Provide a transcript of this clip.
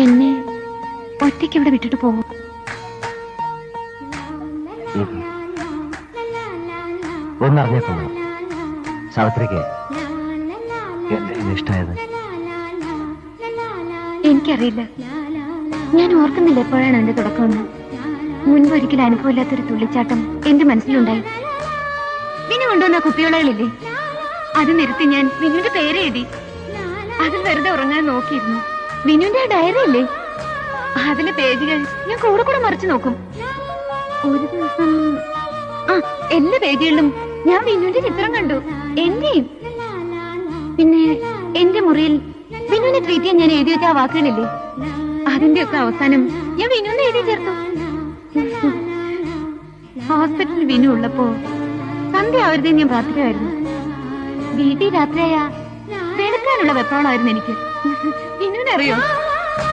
എന്നെ ഒറ്റയ്ക്ക് ഇവിടെ വിട്ടിട്ട് പോകും? ഒന്നറിഞ്ഞേക്കുന്നു സാവിത്രിക്ക് എന്നെ ഇഷ്ടമായത്. എനിക്കറിയില്ല, ഞാൻ ഓർക്കുന്നില്ല എപ്പോഴാണ് എന്റെ തുടക്കമെന്ന്. മുൻപൊരിക്കലും അനുഭവമില്ലാത്തൊരു തുള്ളിച്ചാട്ടം എന്റെ മനസ്സിലുണ്ടായി. വിനു കൊണ്ടുവന്ന കുപ്പിയോളകളില്ലേ, അത് നിർത്തി ഞാൻ വിനുവിന്റെ പേര് എഴുതി. അതിൽ വെറുതെ ഉറങ്ങാൻ നോക്കിയിരുന്നു. വിനുവിന്റെ ആ ഡയറി ഇല്ലേ, അതിലെ പേജുകൾ ഞാൻ കൂടെ കൂടെ മറിച്ചു നോക്കും. ഒരു ദിവസം എല്ലാ പേജുകളിലും ഞാൻ വിനുവിന്റെ ചിത്രം കണ്ടു, എന്റെയും. പിന്നെ എന്റെ മുറിയിൽ വിനുവിനെ ട്രീറ്റ് ചെയ്യാൻ ഞാൻ എഴുതി വെച്ച ആ വാക്കുകളില്ലേ, അതിന്റെ ഒക്കെ അവസാനം ഞാൻ വിനുവിനെ എഴുതി ചേർത്തു. ഹോസ്പിറ്റലിൽ വിനു ഉള്ളപ്പോ സന്ധ്യ ആവരുതേ ഞാൻ പ്രാർത്ഥിക്കുമായിരുന്നു. വീട്ടിൽ രാത്രിയായ വെളുക്കാനുള്ള വെപ്രാളമായിരുന്നു എനിക്ക്. വിനുവിനറിയോ?